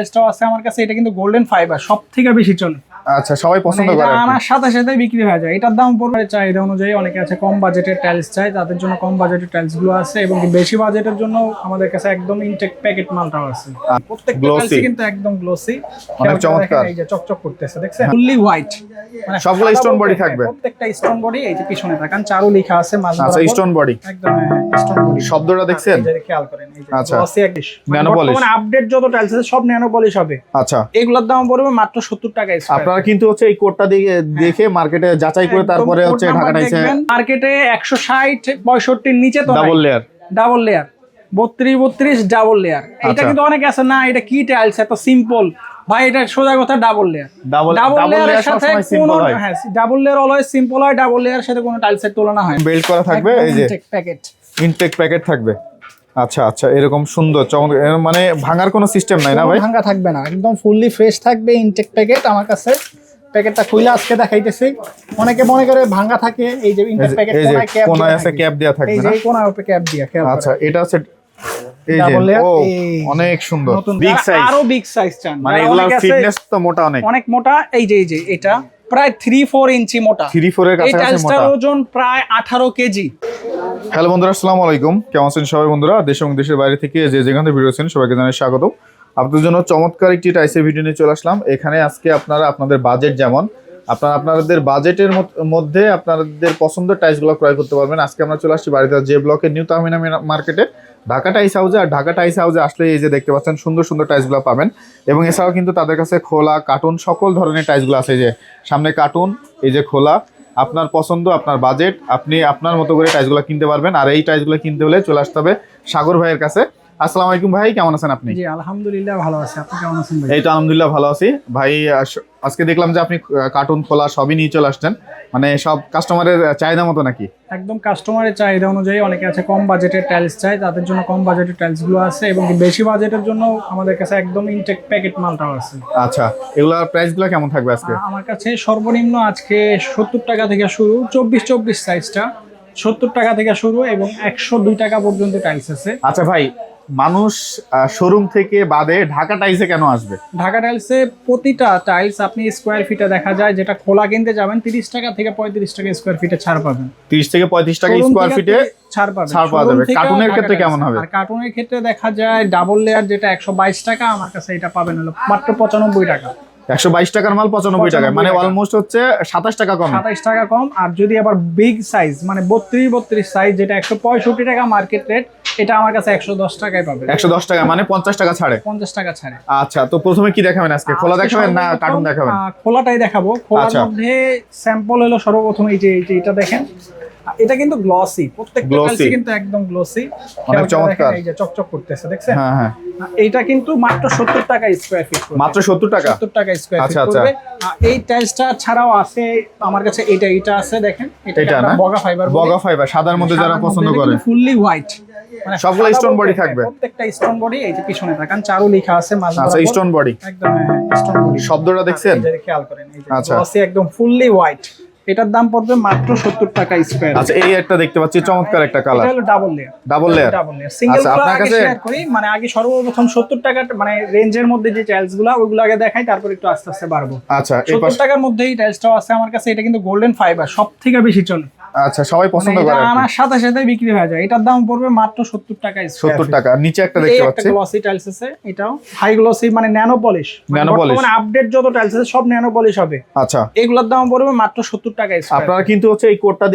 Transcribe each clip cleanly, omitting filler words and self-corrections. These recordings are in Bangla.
টাইলসটাও আছে আমার কাছে। এটা কিন্তু গোল্ডেন ফাইবার, সবথেকে বেশি চলে। আচ্ছা, সবাই পছন্দ করে। এটা আনার সাথে সাথে বিক্রি হয়ে যায়। এটার দাম পড়বে চাহিদা অনুযায়ী। অনেকে আছে কম বাজেটের টাইলস চাই, তাদের জন্য কম বাজেটের টাইলস গুলো আছে, এবং বেশি বাজেটের জন্য আমাদের কাছে একদম ইনটেক প্যাকেট মালটাও আছে। প্রত্যেকটা টাইলস কিন্তু একদম গ্লসি, অনেক চমৎকার। এই যে চকচক করতেছে, দেখছেন? ফুললি হোয়াইট, মানে সবগুলো স্টোন বডি থাকবে। প্রত্যেকটা স্টোন বডি। এই যে পিছনে দেখেন চারু লেখা আছে মাল। আচ্ছা, স্টোন বডি একদম স্টোন বডি। শব্দটা দেখছেন? এই যে খেয়াল করেন, এই যে আচ্ছা, গ্লসি একদম ন্যানো পলিশ। মানে আপডেট যত টাইলস আছে সব ন্যানো পলিশ হবে। আচ্ছা, এগুলোর দাম পড়বে মাত্র 70 টাকা স্কয়ার। আপনারা কিন্তু হচ্ছে এই কোডটা দেখে মার্কেটে যাচাই করে তারপরে হচ্ছে ঢাকা টাইলসে। মার্কেটে 160 65 নিচে তো ডাবল লেয়ার 32 ডাবল লেয়ার। এটা কিন্তু অনেক আছে না, এটা কি টাইলস এত সিম্পল ভাই? এটা সোজা কথা, ডাবল লেয়ার। ডাবল লেয়ারের সাথে কোনো, হ্যাঁ, ডাবল লেয়ার অলওয়েজ সিম্পল হয়, ডাবল লেয়ারের সাথে কোনো টাইলসের তুলনা হয়। বেল্ট করা থাকবে, এই যে ইনটেক প্যাকেট থাকবে। আচ্ছা আচ্ছা, এরকম সুন্দর চমৎকার, মানে ভাঙার কোনো সিস্টেম নাই না ভাই? ভাঙা থাকবে না, একদম ফুললি ফ্রেশ থাকবে। ইনটেক প্যাকেট আমার কাছে। প্যাকেটটা খুলে আজকে দেখাইতেছি। অনেকে মনে করে ভাঙা থাকে, এই যে ইনটেক প্যাকেট কোনায় আছে ক্যাপ দেয়া থাকবে না? এই যে কোনায় ক্যাপ দেয়া। আচ্ছা, এটা আছে এই যে অনেক সুন্দর বিগ সাইজ। আরো বিগ সাইজ চান মানে এগুলার ফিটনেস তো মোটা, অনেক মোটা। এই যে এটা প্রায় 3-4 ইঞ্চি মোটা। 3-4 এর কাছাকাছি মোটা। এই টাইলসটার ওজন প্রায় 18 কেজি। হ্যালো বন্ধুরা, আসসালামু আলাইকুম। কেমন আছেন সবাই বন্ধুরা? দেশ এবং দেশের বাইরে থেকে যে যেখান থেকে ভিডিও দেখছেন সবাইকে জানাই স্বাগত। আপনাদের জন্য চমৎকার একটি টাইলসের ভিডিও নিয়ে চলে আসলাম। এখানে আজকে আপনাদের বাজেট যেমন, আপনাদের বাজেটের মধ্যে আপনাদের পছন্দের টাইলসগুলো ক্রয় করতে পারবেন। আজকে আমরা চলে আসছি বাড়িতে যে ব্লকের নিউ তাহমিনা মার্কেটে, ঢাকা টাইলস হাউসে। আর ঢাকা টাইলস হাউসে আসলে এই যে দেখতে পাচ্ছেন সুন্দর সুন্দর টাইলসগুলো পাবেন। এবং এছাড়াও কিন্তু তাদের কাছে খোলা, কার্টুন সকল ধরনের টাইলসগুলো আছে। এই যে সামনে কার্টুন, এই যে খোলা। আপনার পছন্দ, আপনার বাজেট, আপনি আপনার মতো করে টাইলসগুলো কিনতে পারবেন। আর এই টাইলসগুলো কিনতে হলে চলে আসতে হবে সাগর ভাইয়ের কাছে। আসসালামু আলাইকুম ভাই, কেমন আছেন আপনি? জি আলহামদুলিল্লাহ ভালো আছি। আপনি কেমন আছেন ভাই? এই তো আলহামদুলিল্লাহ ভালো আছি ভাই। আজকে দেখলাম যে আপনি কার্টুন, খোলা সবই নিয়ে চলে আসছেন, মানে সব কাস্টমারের চাহিদা মতো নাকি? একদম কাস্টমারের চাহিদা অনুযায়ী। অনেকে আছে কম বাজেটের টাইলস চাই, তাদের জন্য কম বাজেটের টাইলস গুলো আছে, এবং বেশি বাজেটের জন্য আমাদের কাছে একদম ইনটেক প্যাকেট মালটাও আছে। আচ্ছা, এগুলোর প্রাইসগুলো কেমন থাকবে আজকে? আমার কাছে সর্বনিম্ন আজকে 70 টাকা থেকে শুরু, 24 সাইজটা 70 টাকা থেকে শুরু, এবং 102 টাকা পর্যন্ত টাইলস আছে। আচ্ছা ভাই, মানুষ শোরুম থেকে বাদে ঢাকা টাইলসে কেন আসবে? ঢাকা টাইলসে প্রতিটা টাইলস আপনি স্কোয়ার ফিটে দেখা যায়, যেটা খোলা কিনতে যাবেন 30 টাকা থেকে 35 টাকা স্কোয়ার ফিটে ছাড় পাবেন। 30 থেকে 35 টাকা স্কোয়ার ফিটে ছাড় পাওয়া যাবে। কার্টুনের ক্ষেত্রে কেমন হবে? আর কার্টুনের ক্ষেত্রে দেখা যায় ডাবল লেয়ার যেটা 122 টাকা, আমার কাছে এটা পাবেন হলো মাত্র 95 টাকা। 122 টাকার মাল 95 টাকা, মানে অলমোস্ট হচ্ছে 27 টাকা কম। 27 টাকা কম। আর যদি আবার বিগ সাইজ মানে 32 সাইজ, যেটা 165 টাকা মার্কেট রেট, এটা আমার কাছে 110 টাকায় পাবেন। 110 টাকা মানে 50 টাকা ছাড়ে। 50 টাকা ছাড়ে। আচ্ছা, তো প্রথমে কি দেখাবেন আজকে? খোলা দেখাবেন না কার্টুন দেখাবেন? খোলাটাই দেখাবো। খোলার মধ্যে স্যাম্পল হলো সর্বপ্রথম এই যে এটা দেখেন। এটা কিন্তু গ্লসি, প্রত্যেকটা টাইলস কিন্তু একদম গ্লসি, অনেক চমৎকার। এই যে চকচক করতেছে, দেখছেন? হ্যাঁ হ্যাঁ। এইটা কিন্তু মাত্র 70 টাকা স্কয়ার ফিট পড়বে। মাত্র 70 টাকা? 70 টাকা স্কয়ার ফিট পড়বে। এই টাইলসটা ছাড়াও আছে আমার কাছে এটা আছে, দেখেন এটা না বগা ফাইবার, সাদার মধ্যে যারা পছন্দ করে। ফুললি হোয়াইট, মানে সবগুলো স্টোন বডি থাকবে। প্রত্যেকটা স্টোন বডি। এই যে পিছনে দেখেন চারু লেখা আছে মাল। আচ্ছা, স্টোন বডি একদম স্টোন বডি। শব্দটা দেখছেন? এই যে খেয়াল করেন, এই যে গ্লসি একদম ফুললি হোয়াইট। এটার দাম পড়বে মাত্র 70 টাকা স্কয়ার। আচ্ছা, এই একটা দেখতে পাচ্ছি চমৎকার একটা কালার। এটা হলো ডাবল লেয়ার। সিঙ্গেল গুলো আগে শেয়ার করি, মানে আগে সর্বপ্রথম 70 টাকা মানে রেঞ্জের মধ্যে যে টাইলস গুলো ওইগুলো আগে দেখাই, তারপর একটু আস্তে আস্তে বাড়বো। আচ্ছা, 70 টাকার মধ্যেই টাইলসটাও আছে আমার কাছে। এটা কিন্তু গোল্ডেন ফাইবার, সবথেকে বেশি চলে। আচ্ছা, সবাই পছন্দ করে। এটা আনার সাথে সাথে বিক্রি হয়ে যায়। এটার দাম পড়বে মাত্র 70 টাকা স্কয়ার। 70 টাকা। নিচে একটা দেখতে পাচ্ছি একটা গ্লসি টাইলস আছে, এটাও হাই গ্লসি, মানে ন্যানো পলিশ। মানে আপডেট যত টাইলস আছে সব ন্যানো পলিশ হবে। আচ্ছা, এগুলোর দাম পড়বে মাত্র 70 টাকা স্কয়ার। আপনারা কিন্তু হচ্ছে এই কোডটা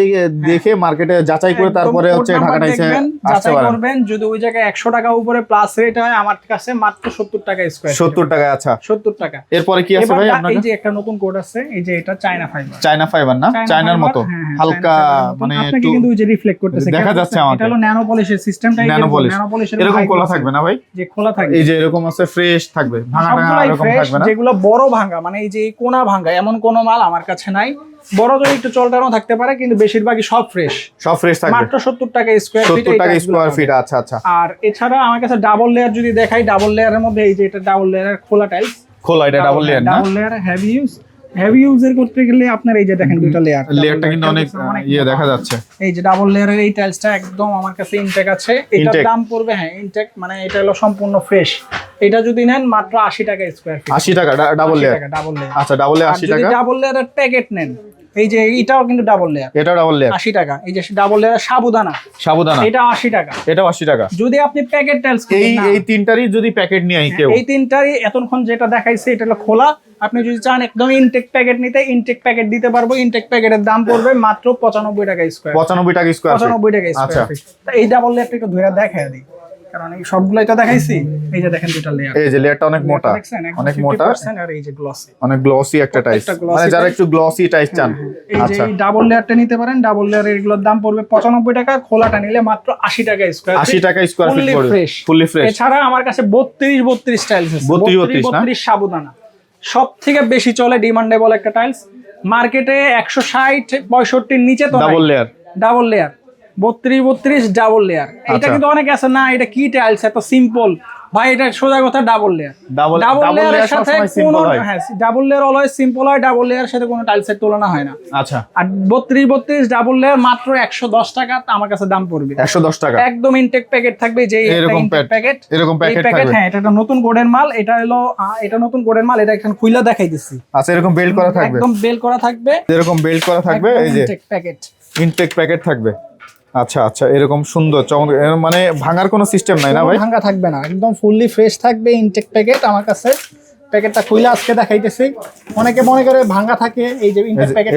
দেখে মার্কেটে যাচাই করে তারপরে হচ্ছে ঢাকা টাইলসে আসতে পারবেন। যদি ওই জায়গায় 100 টাকা উপরে প্লাস রেট হয়, আমার কাছে মাত্র 70 টাকা স্কয়ার। 70 টাকা। আচ্ছা, 70 টাকা। এরপরে কি আছে ভাই আপনার? এই যে একটা নতুন কোড আছে, এই যে এটা চায়না ফাইবার। চায়না ফাইবার না? চায়নার মতো হালকা, মানে একটু কিন্তু ওই যে রিফ্লেক্ট করতেছে, দেখা যাচ্ছে আমাকে। এটা হলো ন্যানো পলিশের সিস্টেমটা। ন্যানো পলিশের এরকম খোলা থাকবে না ভাই? যে খোলা থাকবে, এই যে এরকম আছে ফ্রেশ থাকবে, ভাঙা এরকম থাকবে না। যেগুলো বড় ভাঙা, মানে এই যে কোনা ভাঙা, এমন কোন মাল আমার কাছে নাই। বড় যদি একটু চলটানো থাকতে পারে, কিন্তু বেশিরভাগই সব ফ্রেশ থাকবে। মাত্র 70 টাকা স্কয়ার ফিট। 70 টাকা স্কয়ার ফিট। আচ্ছা আচ্ছা। আর এছাড়া আমার কাছে ডাবল লেয়ার যদি দেখাই, ডাবল লেয়ারের মধ্যে এই যে এটা ডাবল লেয়ারের খোলা টাইলস। খোলা, এটা ডাবল লেয়ার না? Double layer heavy use. Heavy ইউজের করতে গেলে আপনার এই যে দেখেন দুইটা লেয়ারটা কিন্তু অনেক দেখা যাচ্ছে। এই যে ডাবল লেয়ারের এই টাইলসটা একদম আমার কাছে ইনটেক আছে। এটার দাম পড়বে হ্যাঁ ইনটেক, মানে এটা হলো সম্পূর্ণ ফ্রেশ। এটা যদি নেন মাত্র 80 টাকা স্কয়ার ফিট। 80 টাকা ডাবল লেয়ার। আচ্ছা ডাবল লেয়ার 80 টাকা। যদি ডাবল লেয়ারের প্যাকেট নেন, এই যে এটাও কিন্তু ডাবল লেয়ার, এটা ডাবল লেয়ার 80 টাকা। এই যে ডাবল লেয়ারের সাবুদানা এটা 80 টাকা, এটাও 80 টাকা। যদি আপনি প্যাকেট টাইলস এই তিনটারই যদি প্যাকেট নিয়ে কেউ, এই তিনটারই এতক্ষণ যেটা দেখাইছে এটা হলো খোলা। আপনি যদি চান একদম ইনটেক প্যাকেট নিতে, ইনটেক প্যাকেট দিতে পারবো। ইনটেক প্যাকেটের দাম পড়বে মাত্র 95 টাকা স্কয়ার। 95 টাকা স্কয়ার। 95 টাকা স্কয়ার ফিট। তো এই ডাবল লেয়ারটা একটু ধরে দেখায় দিই, কারণ এই সবগুলাই তো দেখাইছি। এই যে দেখেন দুটো লেয়ার, এই যে লেয়ারটা অনেক মোটা, অনেক মোটা, আর এই যে গ্লসি, অনেক গ্লসি একটা টাইলস, মানে যারা একটু গ্লসি টাইলস চান। এই যে এই ডাবল লেয়ারটা নিতে পারেন। ডাবল লেয়ারের এগুলোর দাম পড়বে 95 টাকা, খোলাটা নিলে মাত্র 80 টাকা স্কয়ার ফিট। 80 টাকা স্কয়ার ফিট পড়বে, ফুলি ফ্রেশ। এছাড়া আমার কাছে 32 টাইলস আছে, 32 সাবুদানা। সবথেকে বেশি চলে ডিমান্ডেবল একটা টাইলস মার্কেটে। 160-65 নিচে তো double layer, double layer 32 double layer. এটা কিন্তু অনেক আছে না, এটা কি টাইলস এত সিম্পল ভাই, এটা সোজা কথা ডাবল লেয়ার। ডাবল লেয়ারের সাথে কোনো, হ্যাঁ ডাবল লেয়ার অলওয়েজ সিম্পল হয়, ডাবল লেয়ারের সাথে কোনো টাইলসের তুলনা হয় না। আচ্ছা, আর 32 ডাবল লেয়ার মাত্র 110 টাকা আমার কাছে দাম পড়বে। 110 টাকা একদম ইনটেক প্যাকেট থাকবে, যে এরকম প্যাকেট, এরকম প্যাকেট থাকবে। হ্যাঁ এটা নতুন কোডের মাল, এটা হলো এটা নতুন কোডের মাল। এটা এখানে খুইলা দেখাই দিচ্ছি। আচ্ছা, এরকম বেল্ট করা থাকবে, একদম বেল্ট করা থাকবে, এরকম বেল্ট করা থাকবে। এই যে ইনটেক প্যাকেট, ইনটেক প্যাকেট থাকবে। আচ্ছা আচ্ছা, এরকম সুন্দর চমৎকার, মানে ভাঙার কোনো সিস্টেম নাই না ভাই? ভাঙা থাকবে না, একদম ফুললি ফ্রেশ থাকবে ইনটেক প্যাকেট। আমার কাছে প্যাকেটটা খুলে আজকে দেখাইতেছি। অনেকে মনে করে ভাঙা থাকে, এই যে ইনটেক প্যাকেট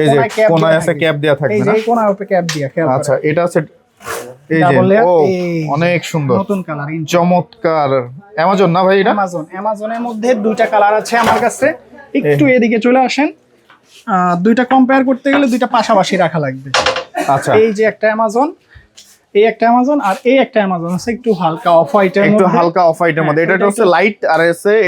কোনায় আছে ক্যাপ দেয়া থাকবে না, এই যে কোনায় উপরে ক্যাপ দেয়া। আচ্ছা, এটা আছে এই যে অনেক সুন্দর নতুন কালার, চমৎকার। অ্যামাজন না ভাই এটা? অ্যামাজনের মধ্যে দুইটা কালার আছে আমার কাছে। একটু এদিকে চলে আসেন, দুইটা কম্পেয়ার করতে গেলে দুইটা পাশাপাশি রাখা লাগবে। আচ্ছা, এই যে একটা অ্যামাজন, এই একটা অ্যামাজন, আর এই একটা অ্যামাজন আছে একটু হালকা অফ হোয়াইটের মধ্যে, একটু হালকা অফ হোয়াইটের মধ্যে। এটা হচ্ছে লাইট, আর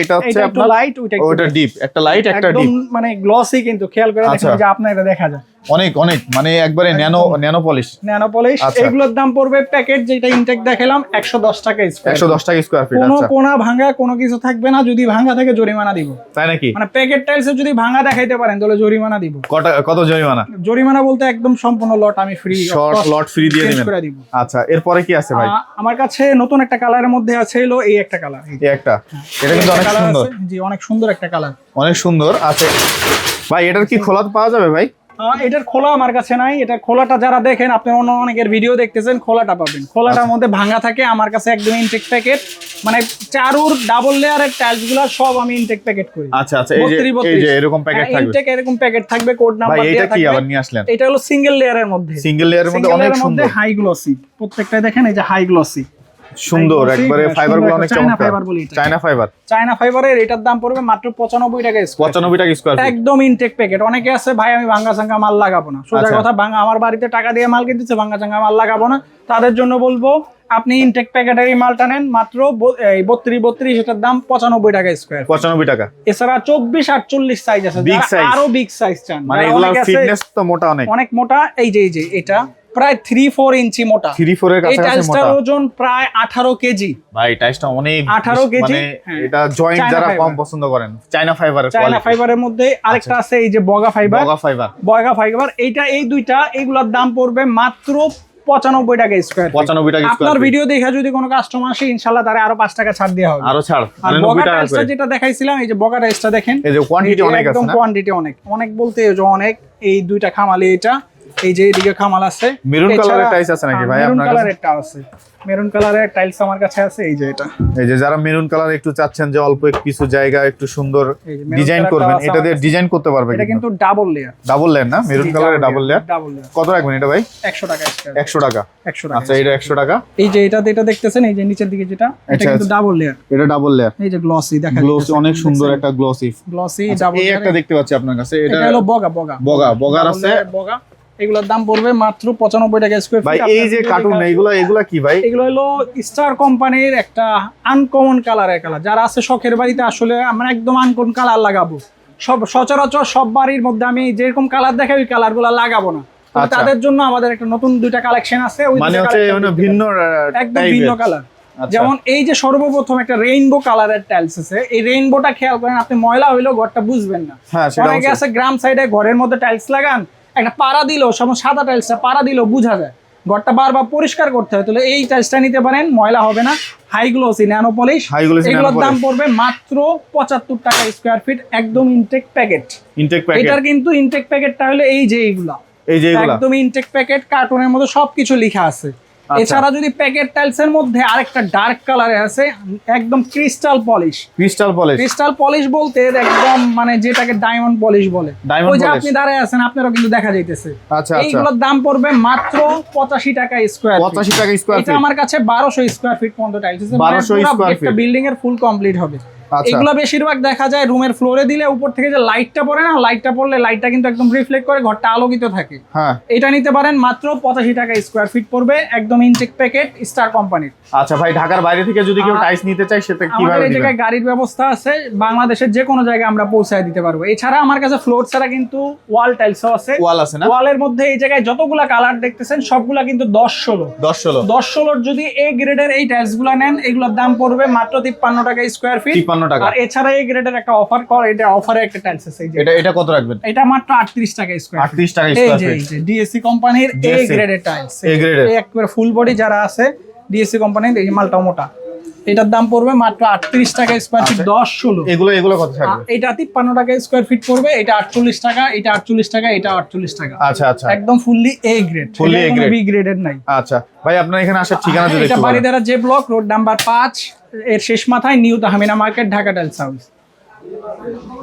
এটা হচ্ছে আপনার লাইট, ওটা ডিপ। একটা লাইট, একটা ডিপ, মানে গ্লসি, কিন্তু খেয়াল করে দেখেন যে আপনার এটা দেখা যায় অনেক অনেক, মানে একবারে ন্যানো পলিশ। এগুলোর দাম পড়বে প্যাকেট যেটা ইনটেক দেখালাম 110 টাকা স্কয়ার। 110 টাকা স্কয়ার ফিট। কোনো কোনা ভাঙা কোনো কিছু থাকবে না, যদি ভাঙা থাকে জরিমানা দিব। তাই নাকি? মানে প্যাকেট টাইলসে যদি ভাঙা দেখাইতে পারেন তাহলে জরিমানা দিব। কত জরিমানা? জরিমানা বলতে একদম সম্পূর্ণ লট আমি ফ্রি, শর্ট লট ফ্রি দিয়ে দিবেন। আচ্ছা, এরপরে কি আছে ভাই? আমার কাছে নতুন একটা কালারের মধ্যে আছে হলো এই একটা কালার, এই একটা, এটা কিন্তু অনেক সুন্দর। জি, অনেক সুন্দর একটা কালার, অনেক সুন্দর আছে ভাই। এটার কি খোলা পাওয়া যাবে ভাই? এটার খোলা আমার কাছে নাই। এটার খোলাটা যারা দেখেন, আপনি অনেকের ভিডিও দেখতেছেন, খোলাটা পাবেন। খোলাটার মধ্যে ভাঙা থাকে। আমার কাছে একদম ইনটেক প্যাকেট, মানে চারুর ডাবল লেয়ারের টাইলস গুলো সব আমি ইনটেক প্যাকেট করি। আচ্ছা আচ্ছা, এই যে এরকম প্যাকেট থাকবে, ইনটেক এরকম প্যাকেট থাকবে, কোড নাম্বার দেয়া থাকবে। এটা কি আবার নিয়ে আসলেন? এটা হলো সিঙ্গেল লেয়ারের মধ্যে, অনেক সুন্দর হাই গ্লসি। প্রত্যেকটা দেখেন এই যে হাই গ্লসি, সুন্দর একবারে। ফাইবার গুলো অনেক চমৎকার, চায়না ফাইবারের। এটার দাম পড়বে মাত্র 95 টাকা স্কয়ার। 95 টাকা স্কয়ার ফিট, একদম ইনটেক প্যাকেট। অনেকে আছে ভাই আমি ভাঙা চাঙ্গা মাল লাগাবো না, সোজা কথা ভাঙা, আমার বাড়িতে টাকা দিয়ে মাল কিনতেছে, ভাঙা চাঙ্গা মাল লাগাবো না। তাদের জন্য বলবো আপনি ইনটেক প্যাকেটের এই মালটা নেন মাত্র 32 এটার দাম 95 টাকা স্কয়ার, 95 টাকা। এছাড়া 24-48 সাইজ আছে, আরো বিগ সাইজ চান, মানে এগুলোর ফিটনেস তো মোটা, অনেক মোটা। এই যে এটা প্রায় 3-4 ইঞ্চি মোটা, 3-4 এর কাছাকাছি মোটা। এই টাইলসটার ওজন প্রায় 18 কেজি ভাই। টাইলসটা অনেক 18 কেজি। মানে এটা জয়েন্ট যারা কম পছন্দ করেন, চায়না ফাইবারের মধ্যে আরেকটা আছে এই যে বগা ফাইবার। এইটা এই দুইটা, এগুলোর দাম পড়বে মাত্র 95 টাকা স্কয়ার। 95 টাকা স্কয়ার। আপনার ভিডিও দেখে যদি কোনো কাস্টমার আসে, ইনশাআল্লাহ তারে আরো 5 টাকা ছাড় দেওয়া হবে। আরো ছাড়। আর বগা টাইলসটা যেটা দেখাইছিলাম, এই যে বগা টাইলসটা দেখেন, এই যে কোয়ান্টিটি অনেক আছে, একদম কোয়ান্টিটি অনেক বলতে এই যে অনেক। এই দুইটা খামালি, এটা এই যে এদিকে খামাল আছে। মেরুন কালারের টাইলস আছে নাকি ভাই আপনার কাছে? মেরুন কালারেরটা আছে, মেরুন কালারের টাইলস আমার কাছে আছে। এই যে এটা, এই যে যারা মেরুন কালার একটু চাচ্ছেন যে অল্প কিছু জায়গা একটু সুন্দর ডিজাইন করবেন, এটা দিয়ে ডিজাইন করতে পারবে। এটা কিন্তু ডাবল লেয়ার না, মেরুন কালারের ডাবল লেয়ার। কত রাখবেন এটা ভাই? 100 টাকা। 100 টাকা। আচ্ছা, এটা 100 টাকা। এই যে এটা দেখতেছেন, এই যে নিচের দিকে যেটা, এটা কিন্তু ডাবল লেয়ার। এটা ডাবল লেয়ার। এই যে গ্লসি দেখা, গ্লসি অনেক সুন্দর একটা গ্লসি ডাবল। এই একটা দেখতে পাচ্ছি আপনার কাছে, এটা হলো বগা আছে। এগুলোর দাম পড়বে মাত্র 95 টাকা স্কয়ার ফিট। ভাই এই যে কার্টুন, এগুলা কি ভাই? এগুলো হলো স্টার কোম্পানির একটা আনকমন কালারের কালার। যারা আছে শখের বাড়িতে, আসলে আমরা একদম আনকমন কালার লাগাবো, সচরাচর সব বাড়ির মধ্যে আমি যেরকম কালার দেখাই ওই কালারগুলো লাগাবো না। তাদের জন্য আমাদের একটা নতুন দুইটা কালেকশন আছে, মানে হচ্ছে ভিন্ন, একদম ভিন্ন কালার। আচ্ছা। যেমন এই যে সর্বপ্রথম একটা রেইনবো কালারের টাইলস আছে, এই রেইনবোটা খেয়াল করেন, আপনি ময়লা হইলেও ঘরটা বুঝবেন না। হ্যাঁ, সেটা অনেকে অবশ্যই। আছে গ্রাম সাইডে ঘরের মধ্যে টাইলস লাগান, একটা পাড়া দিলেও সব সাদা টাইলসটা পাড়া দিলেও বোঝা যায়, ঘরটা বারবার পরিষ্কার করতে হয়। তাহলে এই টাইলসটা নিতে পারেন, ময়লা হবে না, high glossy nano polish. High glossy nano এগুলোর দাম polish। পড়বে মাত্র 75 টাকা স্কয়ার ফিট, একদম ইনটেক প্যাকেট। ইনটেক প্যাকেট, এটার কিন্তু ইনটেক প্যাকেটটা হলো এই যে এইগুলা, এই যে এগুলা একদম ইনটেক প্যাকেট, কার্টুনের মধ্যে সবকিছু লেখা আছে। আচ্ছা। এছাড়া যদি প্যাকেট টাইলস এর মধ্যে আরেকটা ডার্ক কালারে আছে, একদম crystal polish. Crystal polish. Crystal polish বলতে একদম মানে যেটাকে ডায়মন্ড পলিশ বলে, Diamond ওই যে polish। আপনি দাঁড়ায় আছেন আপনারও কিন্তু দেখা যাইতেছে। আচ্ছা আচ্ছা, এইগুলোর দাম পড়বে মাত্র 85 টাকা স্কয়ার 85 টাকা স্কয়ার এটা ফিট। আমার কাছে 1200 স্কয়ার ফিট পর্যন্ত টাইলস আছে, 1200 স্কয়ার একটা ফিট। বিল্ডিং এর ফুল কমপ্লিট হবে। আচ্ছা। এগুলো বেশিরভাগ দেখা যায় রুমের ফ্লোরে দিলে উপর থেকে যে লাইটটা পড়ে না, লাইটটা পড়লে লাইটটা কিন্তু একদম রিফ্লেক্ট করে ঘরটা আলোকিত থাকে। হ্যাঁ, এটা নিতে পারেন, মাত্র 85 টাকা স্কয়ার ফিট পড়বে, একদম ইনটেক প্যাকেট, স্টার কোম্পানির। আচ্ছা ভাই, ঢাকার বাইরে থেকে যদি কেউ টাইলস নিতে চায় সেটা আমাদের কিভাবে এই দিবেন? জায়গায় গাড়ির ব্যবস্থা আছে, বাংলাদেশের যে কোনো জায়গায় আমরা পৌঁছায় দিতে পারবো। এছাড়া আমার কাছে ফ্লোর ছাড়া কিন্তু ওয়াল টাইলসও আছে। ওয়াল আছে না? ওয়ালের মধ্যে এই জায়গায় যতগুলা কালার দেখতেছেন সবগুলা কিন্তু 10-16 10-16 যদি এ গ্রেডের এই টাইলস গুলা নেন, এগুলোর দাম পড়বে মাত্র 53 টাকা স্কয়ার ফিট। 53 টাকা। আর এছাড়া এই গ্রেডের একটা অফার কর, এটা অফারে একটা টাইলস আছে এই যে এটা কত রাখবেন? এটা মাত্র 38 টাকা স্কয়ার 38 টাকা এই স্কয়ার যে ফিট। ডিএসসি কোম্পানির এ DSC গ্রেডের টাইলস, A grade-এর। এই একবারে ফুল বডি যারা আছে ডিএসসি কোম্পানির, এই মালটা মোটা, এটার দাম পড়বে মাত্র 38 টাকা স্কয়ার ফিট, 10-16। এগুলো কত থাকবে? এটা 53 টাকা স্কয়ার ফিট পড়বে, এটা 48 টাকা, এটা 48 টাকা, এটা 48 টাকা। আচ্ছা আচ্ছা, একদম fully A grade, Fully A grade। B গ্রেডের নাই। আচ্ছা ভাই, আপনার এখানে আসার ঠিকানা যদি এটা একটু বলেন। Baridhara J block, road number 5 এর শেষ মাথায়, new Tahmina market, Dhaka tiles house.